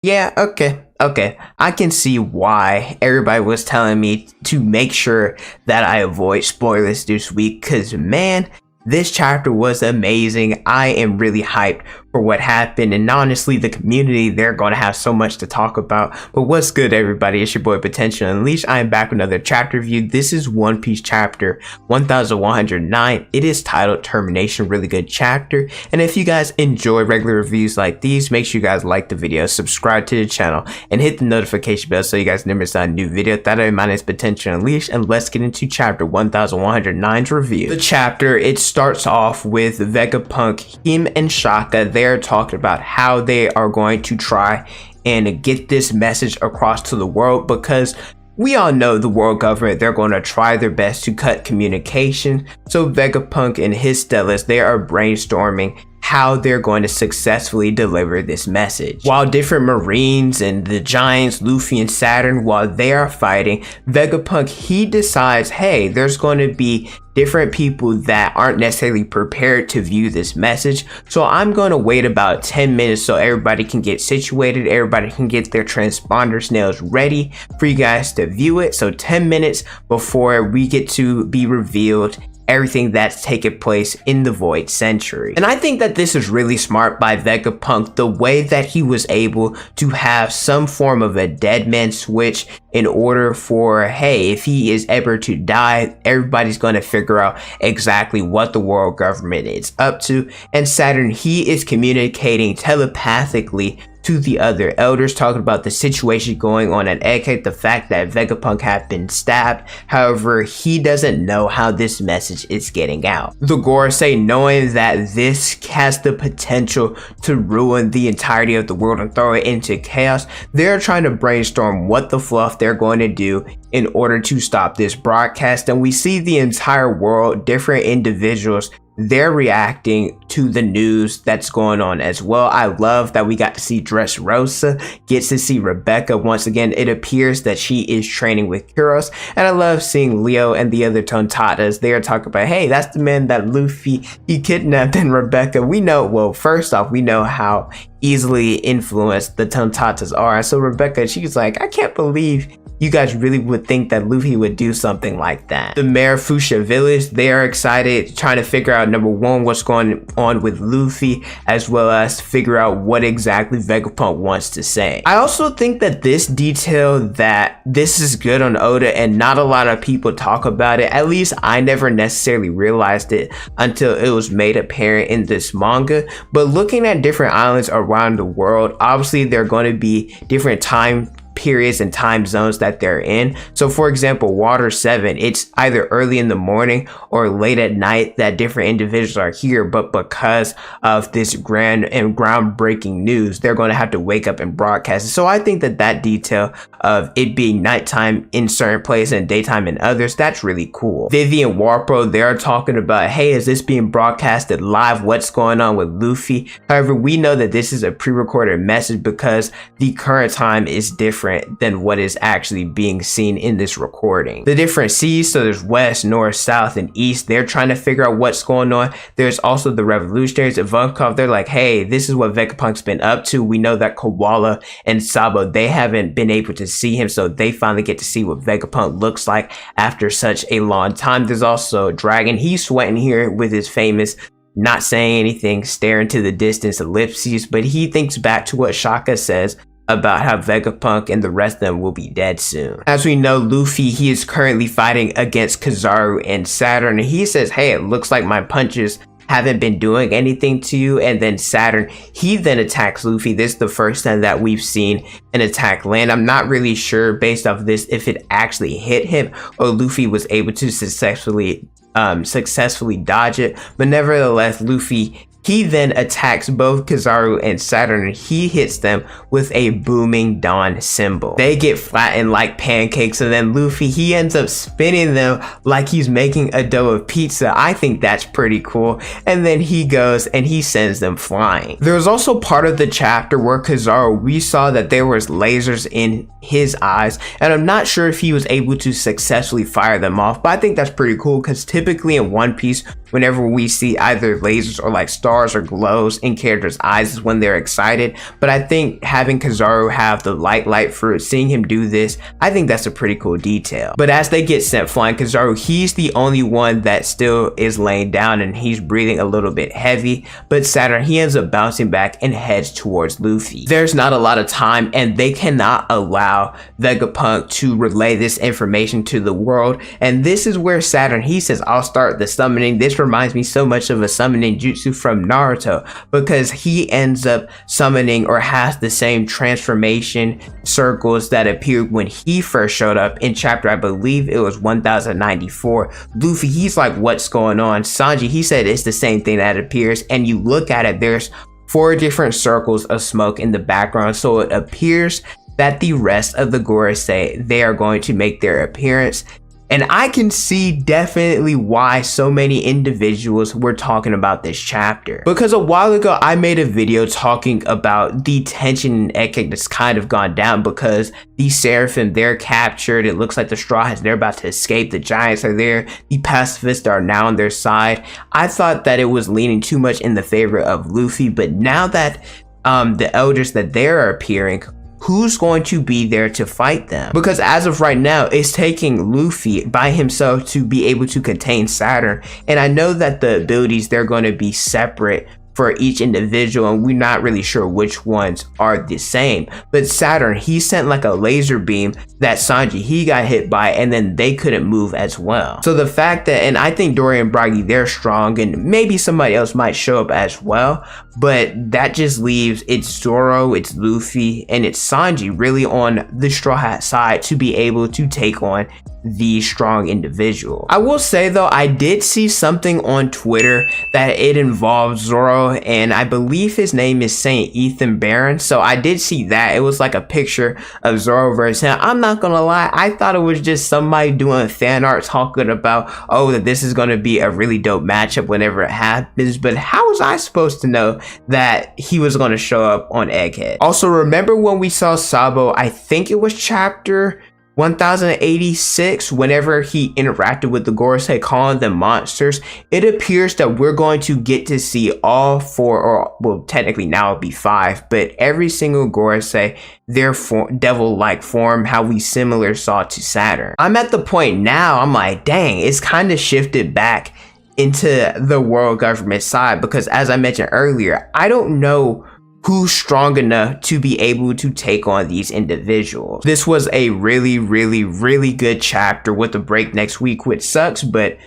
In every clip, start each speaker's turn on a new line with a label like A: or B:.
A: Yeah, okay. I can see why everybody was telling me to make sure that I avoid spoilers this week, cause man, this chapter was amazing. I am really hyped for what happened, and honestly, the community, they're going to have so much to talk about. But what's good, everybody? It's your boy Potential Unleashed. I am back with another chapter review. This is One Piece chapter 1109. It is titled Termination. Really good chapter. And if you guys enjoy regular reviews like these, make sure you guys like the video, subscribe to the channel, and hit the notification bell so you guys never miss out a new video. That my name is Potential Unleashed, and let's get into chapter 1109's review. The chapter, it starts off with Vegapunk, him and Shaka. They're talking about how they are going to try and get this message across to the world, because we all know the world government, they're going to try their best to cut communication. So Vegapunk and his Stellas, they are brainstorming how they're going to successfully deliver this message. While different Marines and the Giants, Luffy and Saturn, while they are fighting, Vegapunk, he decides, hey, there's going to be different people that aren't necessarily prepared to view this message. So I'm going to wait about 10 minutes so everybody can get situated, everybody can get their transponder snails ready for you guys to view it. So 10 minutes before we get to be revealed everything that's taken place in the Void Century. And I think that this is really smart by Vegapunk, the way that he was able to have some form of a dead man switch in order for, hey, if he is ever to die, everybody's going to figure out exactly what the world government is up to. And Saturn, he is communicating telepathically to the other elders, talking about the situation going on at Egghead, the fact that Vegapunk had been stabbed. However, he doesn't know how this message is getting out. The Gorosei, knowing that this has the potential to ruin the entirety of the world and throw it into chaos, they're trying to brainstorm what the fluff they're going to do in order to stop this broadcast. And we see the entire world, different individuals, they're reacting to the news that's going on as well. I love that we got to see Dressrosa, gets to see Rebecca once again. It appears that she is training with Kuros, and I love seeing Leo and the other Tontatas. They're talking about, hey, that's the man that Luffy, he kidnapped. And Rebecca, we know, well, first off, we know how easily influenced the Tontatas are. So Rebecca, she's like, I can't believe you guys really would think that Luffy would do something like that. The Mayor Fuchsia village, they are excited, trying to figure out, number one, what's going on with Luffy, as well as figure out what exactly Vegapunk wants to say. I also think that this detail, that this is good on Oda and not a lot of people talk about it. At least I never necessarily realized it until it was made apparent in this manga. But looking at different islands around the world, obviously there are going to be different time periods and time zones that they're in. So for example, Water 7, it's either early in the morning or late at night that different individuals are here, but because of this grand and groundbreaking news, they're going to have to wake up and broadcast it. So I think that that detail of it being nighttime in certain places and daytime in others, that's really cool. Vivi and Warpro, they're talking about, hey, is this being broadcasted live? What's going on with Luffy? However, we know that this is a pre-recorded message because the current time is different than what is actually being seen in this recording. The different seas, so there's west, north, south, and east, they're trying to figure out what's going on. There's also the revolutionaries at Vunkov. They're like, hey, this is what Vegapunk's been up to. We know that Koala and Sabo, they haven't been able to see him, so they finally get to see what Vegapunk looks like after such a long time. There's also Dragon. He's sweating here with his famous not saying anything, staring to the distance ellipses, but he thinks back to what Shaka says about how Vegapunk and the rest of them will be dead soon. As we know, Luffy, he is currently fighting against Kizaru and Saturn, and he says, hey, it looks like my punches haven't been doing anything to you. And then Saturn, he then attacks Luffy. This is the first time that we've seen an attack land. I'm not really sure based off of this if it actually hit him or Luffy was able to successfully dodge it, but nevertheless, Luffy, he then attacks both Kizaru and Saturn, and he hits them with a booming dawn symbol. They get flattened like pancakes, and then Luffy, he ends up spinning them like he's making a dough of pizza. I think that's pretty cool. And then he goes and he sends them flying. There was also part of the chapter where Kizaru, we saw that there was lasers in his eyes, and I'm not sure if he was able to successfully fire them off, but I think that's pretty cool because typically in One Piece, whenever we see either lasers or like Star stars or glows in characters' eyes when they're excited, but I think having Kizaru have the light fruit, seeing him do this, I think that's a pretty cool detail. But as they get sent flying, Kizaru, he's the only one that still is laying down and he's breathing a little bit heavy, but Saturn, he ends up bouncing back and heads towards Luffy. There's not a lot of time and they cannot allow Vegapunk to relay this information to the world, and this is where Saturn, he says, I'll start the summoning. This reminds me so much of a summoning jutsu from Naruto, because he ends up summoning or has the same transformation circles that appeared when he first showed up in chapter, I believe it was 1094. Luffy, he's like, what's going on? Sanji, he said it's the same thing that appears, and you look at it, there's 4 different circles of smoke in the background, so it appears that the rest of the Gorosei, they are going to make their appearance. And I can see definitely why so many individuals were talking about this chapter. Because a while ago, I made a video talking about the tension in Egghead that's kind of gone down because the Seraphim, they're captured. It looks like the Straw Hats, they're about to escape. The Giants are there. The pacifists are now on their side. I thought that it was leaning too much in the favor of Luffy, but now that the elders, that they're appearing, who's going to be there to fight them? Because as of right now, it's taking Luffy by himself to be able to contain Saturn. And I know that the abilities, they're going to be separate for each individual, and we're not really sure which ones are the same. But Saturn, he sent like a laser beam that Sanji, he got hit by, and then they couldn't move as well. So the fact that, and I think Dory and Bragi, they're strong, and maybe somebody else might show up as well, but that just leaves it's Zoro, it's Luffy, and it's Sanji really on the Straw Hat side to be able to take on the strong individual. I will say though, I did see something on Twitter that it involved Zoro, and I believe his name is Saint Ethan Barron. So I did see that. It was like a picture of Zoro versus him. I'm not gonna lie, I thought it was just somebody doing fan art talking about, oh, that this is gonna be a really dope matchup whenever it happens. But how was I supposed to know that he was gonna show up on Egghead? Also, remember when we saw Sabo, I think it was chapter 1086, whenever he interacted with the Gorosei, calling them monsters, it appears that we're going to get to see all 4, or well, technically now it'll be 5, but every single Gorosei, their devil-like form, how we similar saw to Saturn. I'm at the point now, I'm like, dang, it's kind of shifted back into the world government side, because as I mentioned earlier, I don't know who's strong enough to be able to take on these individuals. This was a really good chapter with a break next week, which sucks, but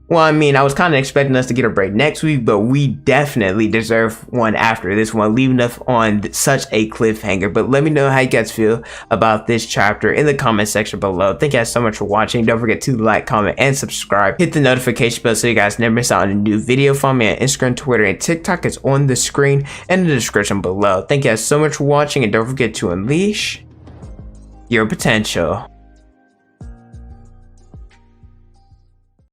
A: well, I mean, I was kind of expecting us to get a break next week, but we definitely deserve one after this one, leaving us on such a cliffhanger. But let me know how you guys feel about this chapter in the comment section below. Thank you guys so much for watching. Don't forget to like, comment, and subscribe. Hit the notification bell so you guys never miss out on a new video. Follow me on Instagram, Twitter, and TikTok. It's on the screen and in the description below. Thank you guys so much for watching, and don't forget to unleash your potential.